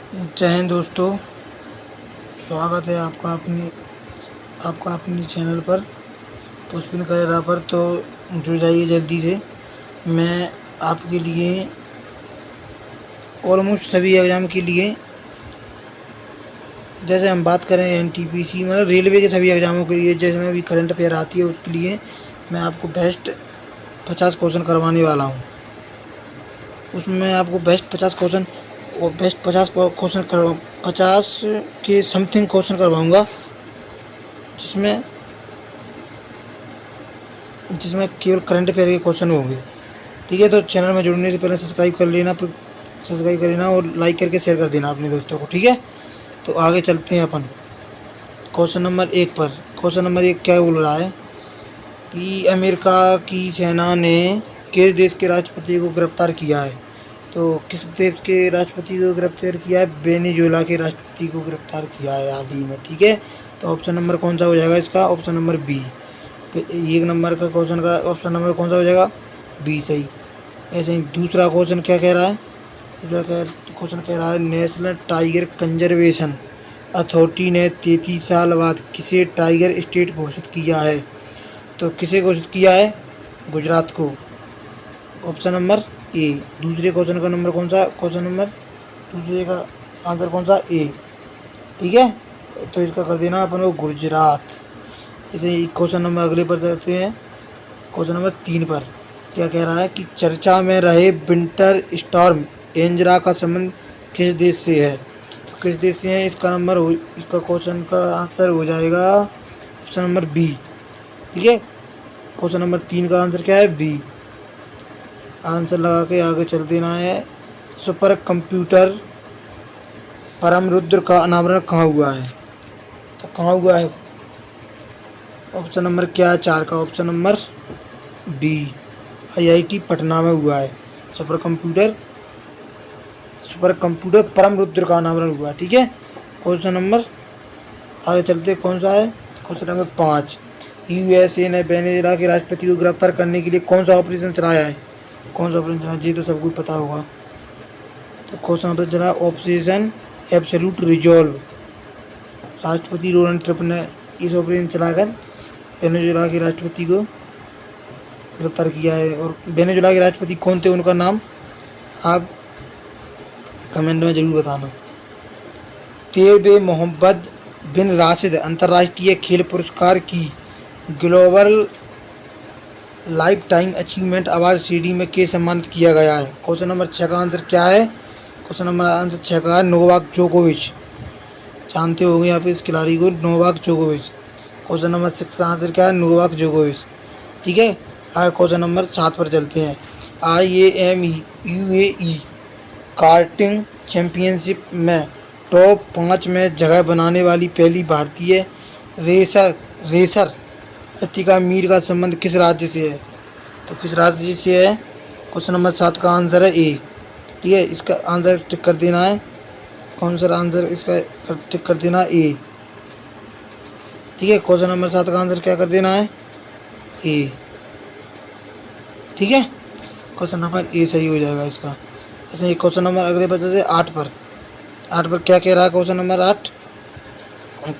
जय हिंद दोस्तों। स्वागत है आपका अपनी चैनल पर पुष्पिन करेरा पर। तो जुड़ जाइए जल्दी से। मैं आपके लिए ऑलमोस्ट सभी एग्ज़ाम के लिए, जैसे हम बात करें एनटीपीसी मतलब रेलवे के सभी एग्ज़ामों के लिए, जैसे में भी करंट अफेयर आती है उसके लिए मैं आपको बेस्ट 50 क्वेश्चन करवाने वाला हूँ। उसमें मैं आपको बेस्ट 50 क्वेश्चन और बेस्ट 50 क्वेश्चन करवा 50 के समथिंग क्वेश्चन करवाऊँगा, जिसमें जिसमें केवल करंट अफेयर के क्वेश्चन होंगे। ठीक है, तो चैनल में जुड़ने से पहले सब्सक्राइब कर लेना, और लाइक करके शेयर कर देना अपने दोस्तों को। ठीक है, तो आगे चलते हैं अपन क्वेश्चन नंबर 1 पर। क्वेश्चन नंबर 1 क्या बोल रहा है कि अमेरिका की सेना ने किस देश के राष्ट्रपति को गिरफ्तार किया है। तो किस देश के राष्ट्रपति को गिरफ्तार किया है? वेनेजुएला के राष्ट्रपति को गिरफ्तार किया है हाल ही में। ठीक है, तो ऑप्शन नंबर कौन सा हो जाएगा इसका? Option number B. एक नंबर का क्वेश्चन का ऑप्शन नंबर कौन सा हो जाएगा? बी सही। ऐसे ही दूसरा क्वेश्चन क्या कह रहा है? दूसरा क्वेश्चन कह रहा है नेशनल टाइगर कंजर्वेशन अथॉरिटी ने 33 साल बाद किसे टाइगर स्टेट घोषित किया है। तो किसे घोषित किया है? गुजरात को। ऑप्शन नंबर ए। दूसरे क्वेश्चन का नंबर कौन सा? क्वेश्चन नंबर दूसरे का आंसर कौन सा? ए। ठीक है, तो इसका कर देना अपन को गुजरात। इसे क्वेश्चन नंबर अगले पर जाते हैं, क्वेश्चन नंबर 3 पर। क्या कह रहा है कि चर्चा में रहे विंटर स्टॉर्म एंजरा का संबंध किस देश से है। तो किस देश से है इसका क्वेश्चन का आंसर हो जाएगा ऑप्शन नंबर बी। ठीक है, क्वेश्चन नंबर 3 का आंसर क्या है? बी। आंसर लगा के आगे चल देना है। सुपर कंप्यूटर परम रुद्र का अनावरण कहाँ हुआ है? तो कहाँ हुआ है? ऑप्शन नंबर क्या है 4 का? Option number D, IIT Patna में हुआ है। सुपर कंप्यूटर परम रुद्र का अनावरण हुआ है। ठीक है, क्वेश्चन नंबर आगे चलते कौन सा है? Question number 5। यूएसए ने वेनेजुएला के राष्ट्रपति को गिरफ्तार करने के लिए कौन सा ऑपरेशन चलाया है? कौन सा ऑपरेशन चलाया? ये तो सबको पता होगा। तो क्वेश्चन नंबर चला ऑपरेशन एब्सोल्यूट रिजॉल्व। राष्ट्रपति डोनाल्ड ट्रंप ने इस ऑपरेशन चलाकर वेनेजुएला के राष्ट्रपति को गिरफ्तार किया है। और वेनेजुएला के राष्ट्रपति कौन थे, उनका नाम आप कमेंट में ज़रूर बताना। तेबे मोहम्मद बिन राशिद अंतर्राष्ट्रीय खेल पुरस्कार की global life time achievement award CD में के सम्मानित किया गया है। क्वेश्चन नंबर 6 का आंसर क्या है? क्वेश्चन नंबर आंसर 6 का है नोवाक जोकोविच। जानते होंगे आप इस खिलाड़ी को, नोवाक जोकोविच। क्वेश्चन नंबर 6 का आंसर क्या है? नोवाक जोकोविच। ठीक है, आगे क्वेश्चन नंबर 7 पर चलते हैं। IAME UAE कार्टिंग चैंपियनशिप में टॉप 5 में जगह बनाने वाली पहली भारतीय रेसर अतिका मीर का संबंध किस राज्य से है? तो किस राज्य से है? क्वेश्चन नंबर 7 का आंसर है ए। ठीक है, इसका आंसर टिक कर देना है। कौन सा आंसर इसका टिक कर देना है? ए। ठीक है, क्वेश्चन नंबर 7 का आंसर क्या कर देना है? ए। ठीक है, क्वेश्चन नंबर ए सही हो जाएगा इसका। ऐसे क्वेश्चन नंबर अगले बचे थे 8 पर। 8 पर क्या कह रहा है? क्वेश्चन नंबर 8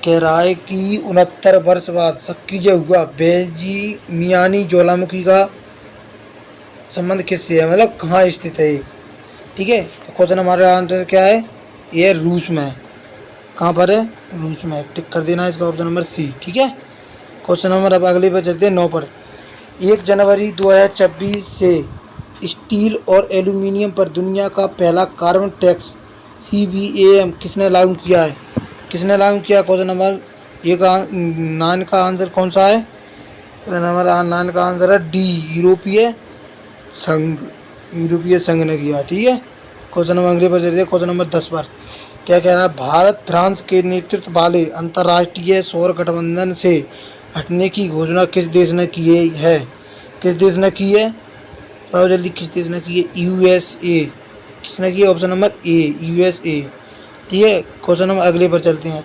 कह रहा है कि 69 वर्ष बाद सक्रिय हुआ बेंजीमियानी ज्वालामुखी का संबंध किससे है, मतलब कहाँ स्थित है ये। ठीक है, तो क्वेश्चन हमारा आंसर क्या है? ये रूस में। कहाँ पर है? रूस में। टिक कर देना है इसका ऑप्शन नंबर सी। ठीक है, क्वेश्चन नंबर अब अगले पर चलते हैं 9 पर। 1 जनवरी 2026 से स्टील और एल्यूमिनियम पर दुनिया का पहला कार्बन टैक्स CBAM किसने लागू किया है? किसने लागू किया? क्वेश्चन नंबर 9 का आंसर कौन सा है? नंबर 9 का आंसर है डी, यूरोपीय संघ ने किया। ठीक है, क्वेश्चन नंबर अगले पर चलते हैं क्वेश्चन नंबर 10 पर। क्या कह रहा है? भारत फ्रांस के नेतृत्व वाले अंतर्राष्ट्रीय सौर गठबंधन से हटने की घोषणा किस देश ने की है? किस देश ने की है? बताओ जल्दी, किस देश ने की है? USA। किसने की? ऑप्शन नंबर ए, USA। ठीक है, क्वेश्चन नंबर अगले पर चलते हैं।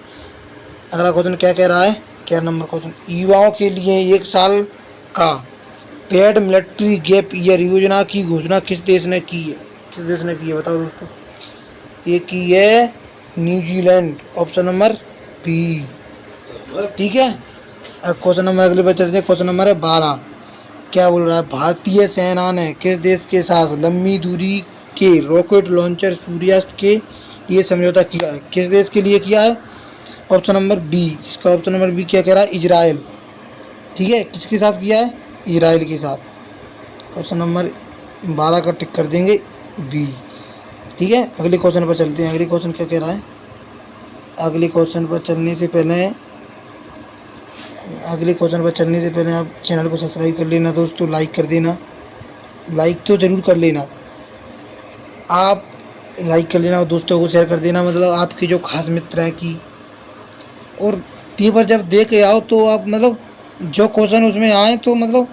अगला क्वेश्चन क्या कह रहा है? क्या नंबर क्वेश्चन? युवाओं के लिए 1 साल का पेड मिलिट्री गैप ईयर योजना की घोषणा किस देश ने की है? किस देश ने की है बताओ दोस्तों? ये की है न्यूजीलैंड, ऑप्शन नंबर बी। ठीक है, अब क्वेश्चन नंबर अगले पर चलते हैं। क्वेश्चन नंबर है 12। क्या बोल रहा है, भारतीय सेना ने किस देश के साथ लंबी दूरी के रॉकेट लॉन्चर सूर्यास्त के लिए समझौता किया है? किस देश के लिए किया है? Option number B. इसका ऑप्शन नंबर बी क्या कह रहा है, इजराइल। ठीक है, किसके साथ किया है, इजराइल के साथ। क्वेश्चन नंबर 12 का टिक कर देंगे बी। ठीक है, अगले क्वेश्चन पर चलते हैं। अगले क्वेश्चन क्या कह रहा है, अगले क्वेश्चन पर चलने से पहले आप चैनल को सब्सक्राइब कर लेना दोस्तों, लाइक कर देना, लाइक तो ज़रूर कर लेना, आप लाइक कर लेना और दोस्तों को शेयर कर देना, मतलब आपके जो खास मित्र हैं कि, और पेपर जब दे के आओ तो आप मतलब जो क्वेश्चन उसमें आए तो मतलब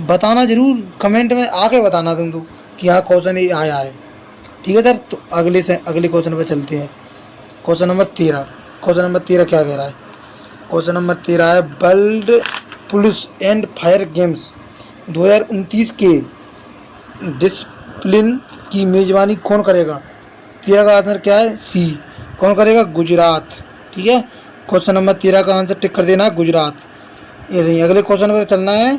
बताना ज़रूर, कमेंट में आके बताना तुम तो कि हाँ क्वेश्चन ये आया है। ठीक है सर, तो अगले क्वेश्चन पर चलते हैं। Question number 13। क्वेश्चन नंबर 13 क्या कह रहा है, क्वेश्चन नंबर 13 है world police and fire games 2029 के डिसिप्लिन की मेज़बानी कौन करेगा? 13 का आंसर क्या है, सी। कौन करेगा, गुजरात। ठीक है, क्वेश्चन नंबर 13 का आंसर टिक कर देना, गुजरात। ये सही। अगले क्वेश्चन पर चलना है।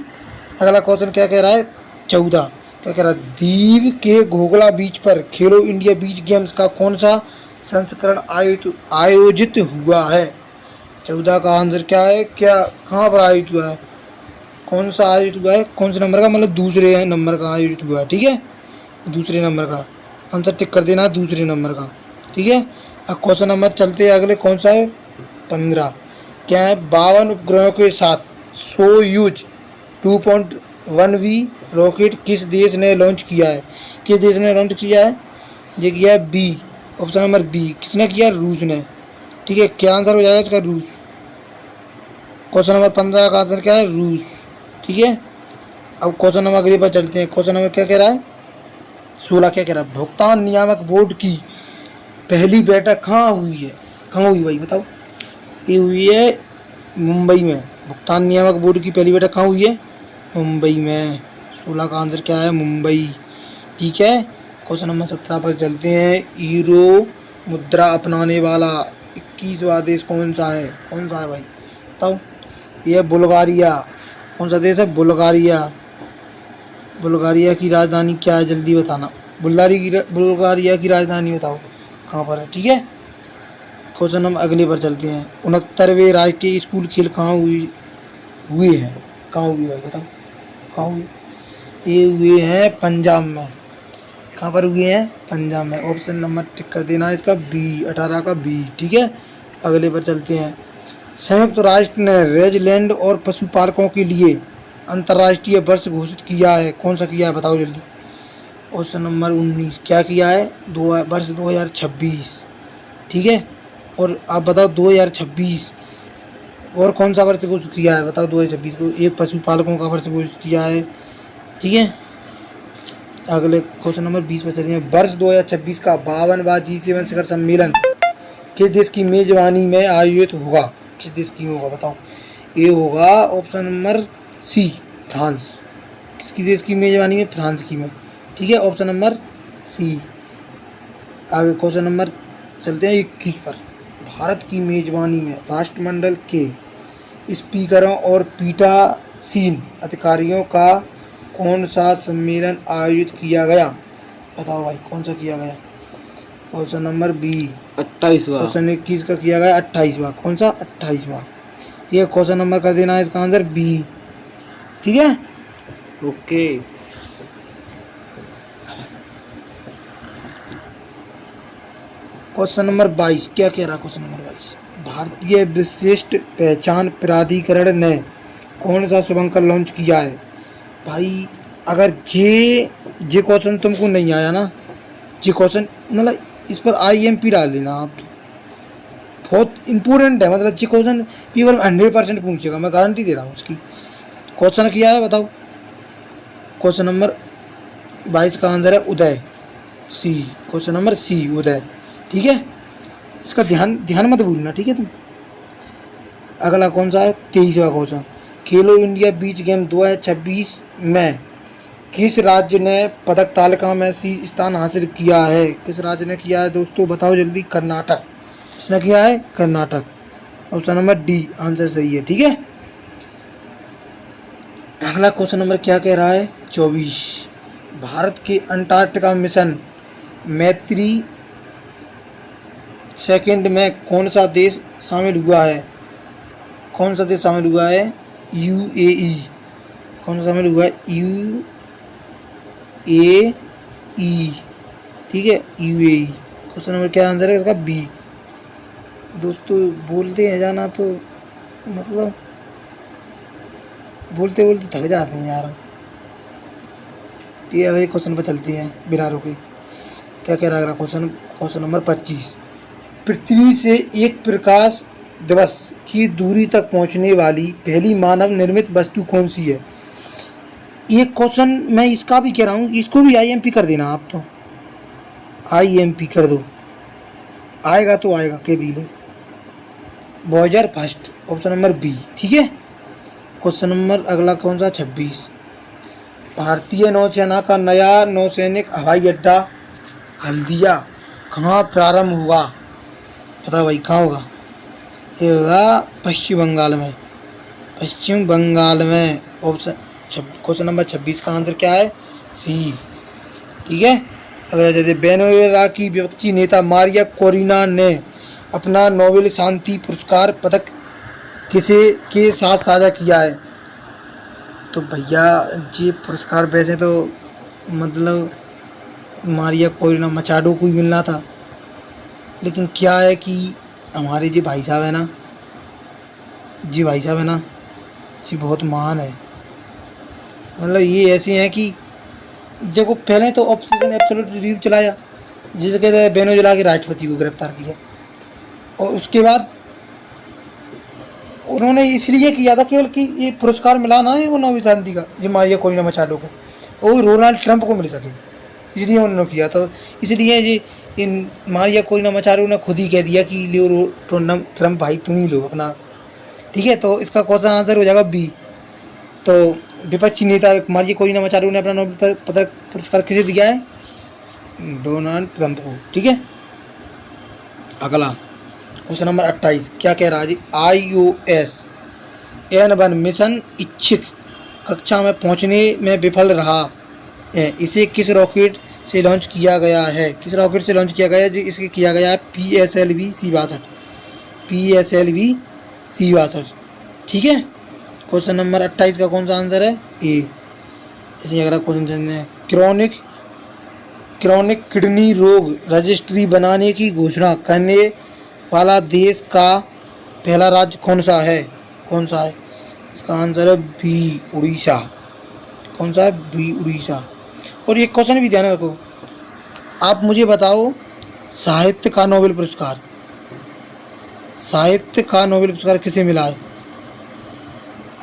अगला क्वेश्चन क्या कह रहा है, 14। क्या कह रहा है, दीव के घोघला बीच पर खेलो इंडिया बीच गेम्स का कौन सा संस्करण आयोजित हुआ है? 14 का आंसर क्या है, क्या कहाँ पर आयोजित हुआ है, कौन सा आयोजित हुआ है, कौन से नंबर का, मतलब दूसरे नंबर का आयोजित हुआ है। ठीक है, दूसरे नंबर का आंसर टिक कर देना, दूसरे नंबर का। ठीक है, अब क्वेश्चन नंबर चलते हैं अगले, कौन सा है, 15। क्या है, 52 उपग्रहों के साथ सोयूज 2.1V रॉकेट किस देश ने लॉन्च किया है? किस देश ने लॉन्च किया है? ये किया है बी, ऑप्शन नंबर बी। किसने किया, रूस ने। ठीक है, क्या आंसर हो जाएगा इसका, रूस। क्वेश्चन नंबर 15 का आंसर क्या है, रूस। ठीक है, अब क्वेश्चन नंबर अगले पर चलते हैं। क्वेश्चन नंबर क्या कह रहा है, 16। क्या कह रहा है, भुगतान नियामक बोर्ड की पहली बैठक कहाँ हुई है? कहाँ हुई भाई बताओ? ये हुई है मुंबई में। भुगतान नियामक बोर्ड की पहली बैठक कहाँ हुई है? मुंबई में। 16 का आंसर क्या है, मुंबई। ठीक है, क्वेश्चन नंबर 17 पर चलते हैं। यूरो मुद्रा अपनाने वाला 21वां देश कौन सा है? कौन सा है भाई बताओ? ये बुल्गारिया। कौन सा देश है, बुल्गारिया। बुल्गारिया की राजधानी क्या है, जल्दी बताना। बुल्गारिया की राजधानी बताओ कहाँ पर है। ठीक है, क्वेश्चन नंबर अगले पर चलते हैं। 69वें राष्ट्रीय स्कूल खेल कहाँ हुए हैं? कहाँ हुए भाई बताओ, कहाँ हुए? ये हुए हैं पंजाब में। कहाँ पर हुए हैं, पंजाब में। ऑप्शन नंबर टिक कर देना इसका बी, 18 का बी। ठीक है, अगले पर चलते हैं। संयुक्त राष्ट्र ने रेजलैंड और पशुपालकों के लिए अंतर्राष्ट्रीय वर्ष घोषित किया है, कौन सा किया है बताओ जल्दी? Option number 19। क्या किया है, वर्ष 2026। ठीक है, और आप बताओ 2026 और कौन सा वर्ष घोषित किया है बताओ? 2026 को एक पशुपालकों का वर्ष घोषित किया है। ठीक है, अगले क्वेश्चन नंबर 20 पर चलिए। वर्ष 2026 का 52वां G7 शिखर सम्मेलन किस देश की मेजबानी में आयोजित होगा? किस देश की होगा बताओ? ये होगा ऑप्शन नंबर सी, फ्रांस। किसकी देश की मेजबानी में? फ्रांस की में। ठीक है, ऑप्शन नंबर सी। आगे क्वेश्चन नंबर चलते हैं 21 पर। भारत की मेजबानी में राष्ट्रमंडल के स्पीकरों और पीठासीन अधिकारियों का कौन सा सम्मेलन आयोजित किया गया? बताओ भाई कौन सा किया गया? क्वेश्चन नंबर बी, 28वां। क्वेश्चन 21 का किया गया 28वां। कौन सा? 28वां। ये क्वेश्चन नंबर कर देना है इसका आंसर बी। ठीक है, ओके। क्वेश्चन नंबर 22 क्या कह रहा? क्वेश्चन नंबर 22, भारतीय विशिष्ट पहचान प्राधिकरण ने कौन सा शुभंकर लॉन्च किया है? भाई अगर जे क्वेश्चन तुमको नहीं आया ना, जे क्वेश्चन मतलब इस पर IMP डाल देना आप, बहुत इंपॉर्टेंट है। मतलब जे क्वेश्चन पेपर 100% पूछेगा, मैं गारंटी दे रहा हूँ उसकी। क्वेश्चन किया है बताओ? क्वेश्चन नंबर 22 का आंसर है उदय, सी। क्वेश्चन नंबर सी, उदय। ठीक है, इसका ध्यान मत भूलना। ठीक है तुम। अगला कौन सा है? 23वां क्वेश्चन। खेलो इंडिया बीच गेम 2026 में किस राज्य ने पदक तालिका में सी स्थान हासिल किया है? किस राज्य ने किया है दोस्तों बताओ जल्दी? कर्नाटक। इसने किया है Karnataka. Option number D answer सही है। ठीक है, अगला क्वेश्चन नंबर क्या कह रहा है 24। भारत के अंटार्कटिका मिशन मैत्री सेकंड में कौन सा देश शामिल हुआ है? कौन सा देश शामिल हुआ है? यूएई। कौन सा शामिल हुआ है? यूएई। ठीक है, यूएई। क्वेश्चन नंबर क्या आंसर है इसका? बी। दोस्तों बोलते हैं जाना तो मतलब बोलते बोलते थक जाते हैं यार। ये अगले क्वेश्चन पर चलती हैं बिना रुके। क्या कह रहा है क्वेश्चन? Question number 25। पृथ्वी से एक प्रकाश दिवस की दूरी तक पहुंचने वाली पहली मानव निर्मित वस्तु कौन सी है? ये क्वेश्चन मैं इसका भी कह रहा हूँ, इसको भी आईएमपी कर देना आप, तो आईएमपी कर दो, आएगा तो आएगा के दी ले। Voyager first, option number B. ठीक है, क्वेश्चन नंबर अगला कौन सा 26। भारतीय नौसेना का नया नौसैनिक हवाई अड्डा हल्दिया कहाँ प्रारंभ हुआ? पता भाई कहाँ होगा? ये होगा पश्चिम बंगाल में। पश्चिम बंगाल में। ऑप्शन क्वेश्चन नंबर 26 का आंसर क्या है? सी। ठीक है, अगर जैसे वेनेजुएला की विपक्षी नेता मारिया कोरिना ने अपना नोबेल शांति पुरस्कार पदक किसे के साथ साझा किया है? तो भैया ये पुरस्कार वैसे तो मतलब मारिया कोरिना मचाडो को ही मिलना था, लेकिन क्या है कि हमारे जी भाई साहब है ना, जी भाई साहब है ना, जी बहुत महान है। मतलब ये ऐसे हैं कि देखो पहले तो ऑपरेशन एब्सोल्यूट रिलीव चलाया जिसके तहत वेनेजुएला के राष्ट्रपति को गिरफ्तार किया, और उसके बाद उन्होंने इसलिए किया था केवल कि ये पुरस्कार मिला ना है वो नोबेल शांति का ये मारिया कोरिना मचाडो को, वो डोनाल्ड ट्रंप को मिल सके, इसलिए उन्होंने किया। तो इसलिए ये इन मारिया कोरिना मचाडो ने खुद ही कह दिया कि लियो ट्रंप भाई तुम ही लो अपना। ठीक है, तो इसका क्वेश्चन आंसर हो जाएगा बी। तो विपक्षी नेता मारिया कोरिना मचाडो ने अपना नोबेल पदक पुरस्कार किसे दिया है? डोनाल्ड ट्रंप को। ठीक है, अगला क्वेश्चन नंबर 28 क्या कह रहा है जी? iOS N1 मिशन इच्छित कक्षा में पहुंचने में विफल रहा है, इसे किस रॉकेट से लॉन्च किया गया है? किस रॉकेट से लॉन्च किया गया है जी? इसके किया गया है PSLV C62। PSLV C62। ठीक है, क्वेश्चन नंबर 28 का कौन सा आंसर है? ए। इसे अगला क्वेश्चन क्रोनिक किडनी रोग रजिस्ट्री बनाने की घोषणा करने वाला देश का पहला राज्य कौन सा है? कौन सा है? इसका आंसर है बी उड़ीसा। कौन सा है? बी उड़ीसा। और एक क्वेश्चन भी ध्यान रखो, आप मुझे बताओ साहित्य का नोबेल पुरस्कार, साहित्य का नोबेल पुरस्कार किसे मिला है?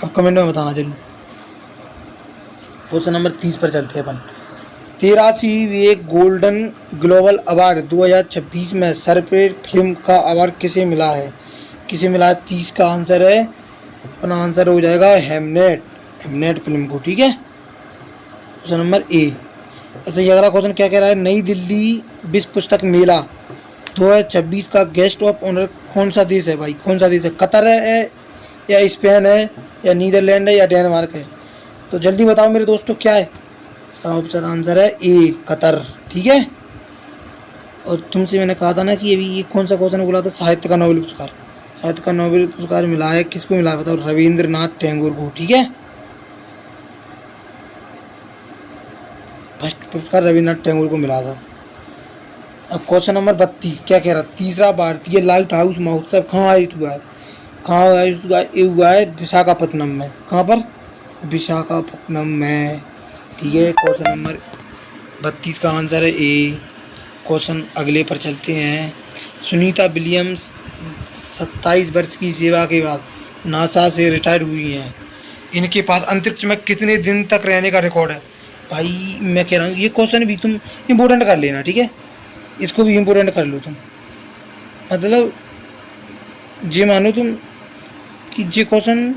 अब कमेंट में बताना जरूर। क्वेश्चन नंबर 30 पर चलते हैं अपन। 83वें गोल्डन ग्लोबल अवार्ड 2026 में सर्वश्रेष्ठ फिल्म का अवार्ड किसे मिला है? किसे मिला है? 30 का आंसर है, अपना आंसर हो जाएगा हेमनेट, हेमनेट फिल्म को। ठीक है, क्वेश्चन नंबर ए। ऐसे ही अगला क्वेश्चन क्या कह रहा है? नई दिल्ली विश्व पुस्तक मेला 2026 का गेस्ट ऑफ ऑनर कौन सा देश है भाई? कौन सा देश है? कतर है या स्पेन है या नीदरलैंड है या डेनमार्क है? तो जल्दी बताओ मेरे दोस्तों क्या है? ऑप्शन आंसर है ए कतर। ठीक है, और तुमसे मैंने कहा था ना कि अभी ये कौन सा क्वेश्चन बोला था? साहित्य का नोबेल पुरस्कार। साहित्य का नोबेल पुरस्कार मिला है किसको मिला है बताओ? रविंद्रनाथ टैगोर को। ठीक है, फर्स्ट पुरस्कार रविंद्रनाथ टैगोर को मिला था। अब क्वेश्चन नंबर 32 क्या कह रहा है? तीसरा भारतीय लाइट हाउस महोत्सव कहाँ आयोजित हुआ है? कहाँ आयोजित हुआ है? विशाखापट्टनम में। कहाँ पर? विशाखापट्टनम में। ठीक है, क्वेश्चन नंबर 32 का आंसर है ए। क्वेश्चन अगले पर चलते हैं। सुनीता विलियम्स 27 वर्ष की सेवा के बाद नासा से रिटायर हुई हैं। इनके पास अंतरिक्ष में कितने दिन तक रहने का रिकॉर्ड है? भाई मैं कह रहा हूँ ये क्वेश्चन भी तुम इम्पोर्टेंट कर लेना। ठीक है, इसको भी इम्पोर्टेंट कर लो तुम, मतलब ये मानो तुम कि ये क्वेश्चन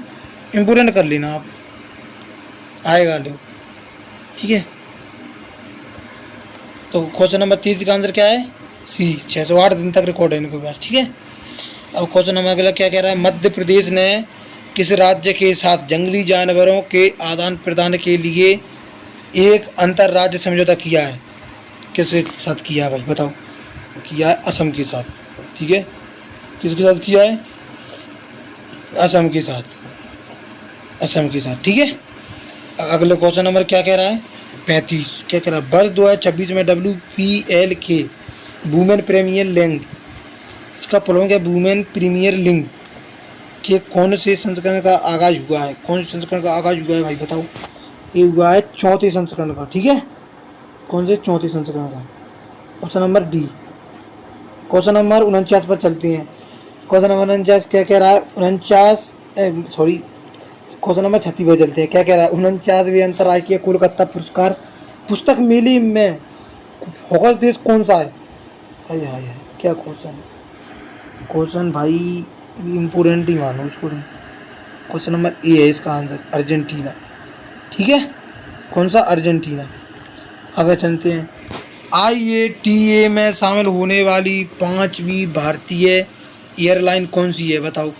इम्पोर्टेंट कर लेना आप, आएगा लो। ठीक है, तो क्वेश्चन नंबर 30 का आंसर क्या है? सी। 608 दिन तक रिकॉर्ड है इनके पास। ठीक है, अब क्वेश्चन नंबर अगला क्या कह रहा है, मध्य प्रदेश ने किस राज्य के साथ जंगली जानवरों के आदान प्रदान के लिए एक अंतर्राज्य समझौता किया है? किसके साथ किया है भाई बताओ? किया है असम के साथ। ठीक है, किसके साथ किया है? असम के साथ, असम के साथ। ठीक है, अगले क्वेश्चन नंबर क्या कह रहा है, 35 क्या कह रहा है, वर्ष 2026 में WPL के वुमेन प्रीमियर लीग, इसका प्रॉब्लम क्या, वुमेन प्रीमियर लीग के कौन से संस्करण का आगाज हुआ है? कौन से संस्करण का आगाज हुआ है भाई बताओ? ये हुआ है 34 संस्करण का। ठीक है, कौन से 34 संस्करण का? Option number D. Question number 49 पर चलते हैं। क्वेश्चन नंबर 49 क्या कह रहा है, 49 सॉरी क्वेश्चन नंबर 36 पर चलते हैं। क्या कह रहा है, 49वें अंतर्राष्ट्रीय कोलकाता पुरस्कार पुस्तक मेले में फोकस देश कौन सा है? हाय हाय हाय, क्या क्वेश्चन है, क्वेश्चन भाई इम्पोर्टेंट ही मानो उसको। क्वेश्चन नंबर ए है इसका आंसर, अर्जेंटीना। ठीक है, कौन सा, अर्जेंटीना। आगे चलते हैं। IATA में शामिल होने वाली 5वीं भारतीय एयरलाइन कौन सी है बताओ?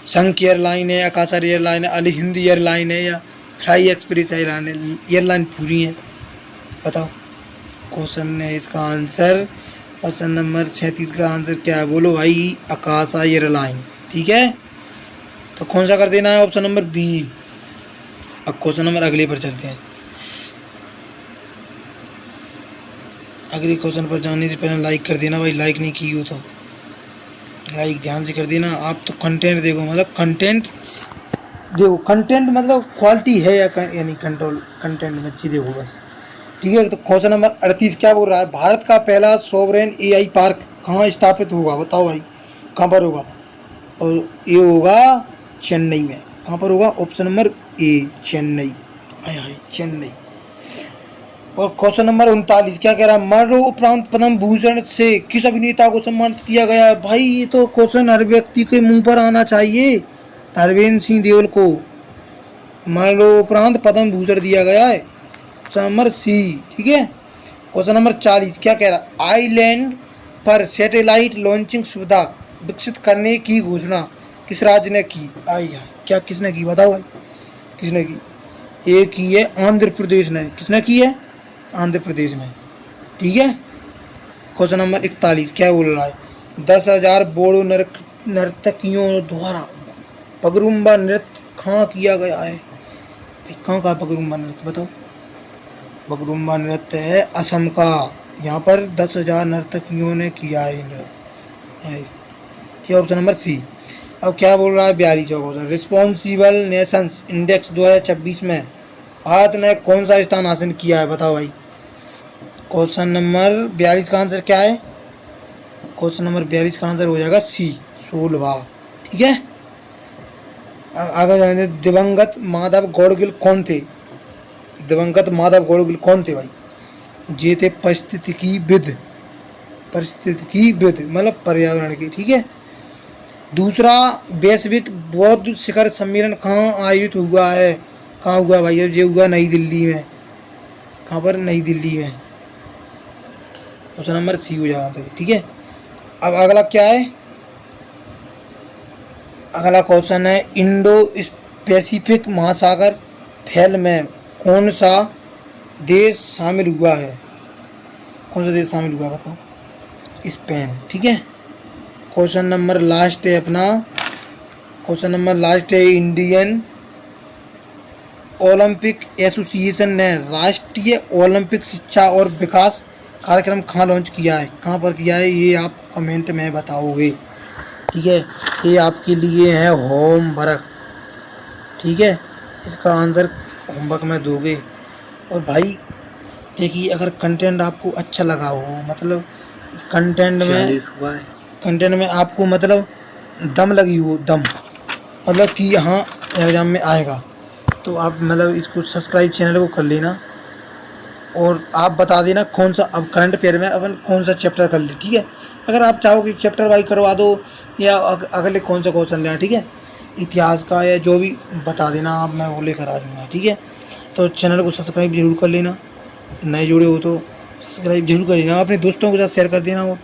संघ एयरलाइन है, आकाशर एयरलाइन है, अल हिंद एयरलाइन है, या फ्लाई एक्सप्रेस एयरलाइन है? एयरलाइन पूरी है, बताओ। क्वेश्चन है इसका आंसर, क्वेश्चन नंबर 37 का आंसर क्या है बोलो भाई, आकाशा एयरलाइन। ठीक है, तो कौन सा कर देना है, ऑप्शन नंबर बी। अब क्वेश्चन नंबर अगले पर चलते हैं। अगले क्वेश्चन पर जाने से पहले लाइक कर देना भाई, लाइक नहीं की हो तो लाइक ध्यान से कर देना। आप तो कंटेंट देखो, मतलब कंटेंट देखो, कंटेंट मतलब क्वालिटी है या नहीं, कंट्रोल कंटेंट में अच्छी देखो बस। ठीक है, तो क्वेश्चन नंबर 38 क्या बोल रहा है, भारत का पहला सोवरेन AI पार्क कहाँ स्थापित होगा बताओ भाई, कहाँ पर होगा? और ये होगा चेन्नई में। कहाँ पर होगा? Option number A, Chennai. हाय हाय, चेन्नई। और क्वेश्चन नंबर 39 क्या कह रहा है, मरणोपरांत पद्म भूषण से किस अभिनेता को सम्मानित किया गया है? भाई ये तो क्वेश्चन हर व्यक्ति के मुंह पर आना चाहिए। धर्मेंद्र सिंह देओल को मरणोपरांत पद्म भूषण दिया गया है, ऑप्शन नंबर सी। ठीक है, क्वेश्चन नंबर 40 क्या कह रहा है, आइलैंड पर सैटेलाइट लॉन्चिंग सुविधा विकसित करने की घोषणा किस राज्य ने की? क्या किसने की बताओ भाई, किसने की? ये की है आंध्र प्रदेश ने। किसने की है? आंध्र प्रदेश ने। ठीक है, क्वेश्चन नंबर 41 क्या बोल रहा है, 10,000 बोड़ो नर्तकियों द्वारा पगरुम्बा नृत्य कहाँ किया गया है? कहाँ का पगरुम्बा नृत्य बताओ? पगरुम्बा नृत्य है असम का। यहाँ पर 10,000 नर्तकियों ने किया है नृत्य। ठीक है, ऑप्शन नंबर सी। अब क्या बोल रहा है 42वां क्वेश्चन, रिस्पॉन्सिबल नेशंस इंडेक्स 2026 में भारत ने कौन सा स्थान हासिल किया है बताओ भाई? क्वेश्चन नंबर 42 का आंसर क्या है? क्वेश्चन नंबर 42 का आंसर हो जाएगा सी, 16वां। ठीक है, आगे जाएंगे। दिवंगत माधव गौड़गिल कौन थे? दिवंगत माधव गौड़गिल कौन थे भाई? ये थे पारिस्थितिकीविद, पारिस्थितिकीविद मतलब पर्यावरण के। ठीक है, दूसरा वैश्विक बौद्ध शिखर सम्मेलन कहाँ आयोजित हुआ है? कहाँ हुआ भाई? ये हुआ नई दिल्ली में। कहाँ पर? नई दिल्ली में। ऑप्शन नंबर सी हो जाएगा। ठीक है, अब अगला क्या है, अगला क्वेश्चन है, इंडो पैसिफिक महासागर फैल में कौन सा देश शामिल हुआ है? कौन सा देश शामिल हुआ बताओ? स्पेन। ठीक है, क्वेश्चन नंबर लास्ट है अपना, क्वेश्चन नंबर लास्ट है, इंडियन ओलंपिक एसोसिएशन ने राष्ट्रीय ओलंपिक शिक्षा और विकास कार्यक्रम कहाँ लॉन्च किया है? कहाँ पर किया है? ये आप कमेंट में बताओगे। ठीक है, ये आपके लिए है होमवर्क। ठीक है, इसका आंसर होमवर्क में दोगे। और भाई देखिए, अगर कंटेंट आपको अच्छा लगा हो, मतलब कंटेंट में आपको मतलब दम लगी हो, दम मतलब कि हाँ एग्ज़ाम में आएगा, तो आप मतलब इसको सब्सक्राइब चैनल को कर लेना और आप बता देना कौन सा अब करंट अफेयर में अपन कौन सा चैप्टर कर ले। ठीक है, अगर आप चाहो कि चैप्टर वाइज करवा दो या अगले कौन सा क्वेश्चन लेना, ठीक है, इतिहास का या जो भी बता देना आप, मैं वो लेकर आ जाऊँगा। ठीक है, तो चैनल को सब्सक्राइब जरूर कर लेना, नए जुड़े हो तो सब्सक्राइब जरूर कर लेना, अपने दोस्तों के साथ शेयर कर देना और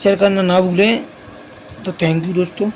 शेयर करना ना भूलें। तो थैंक यू दोस्तों।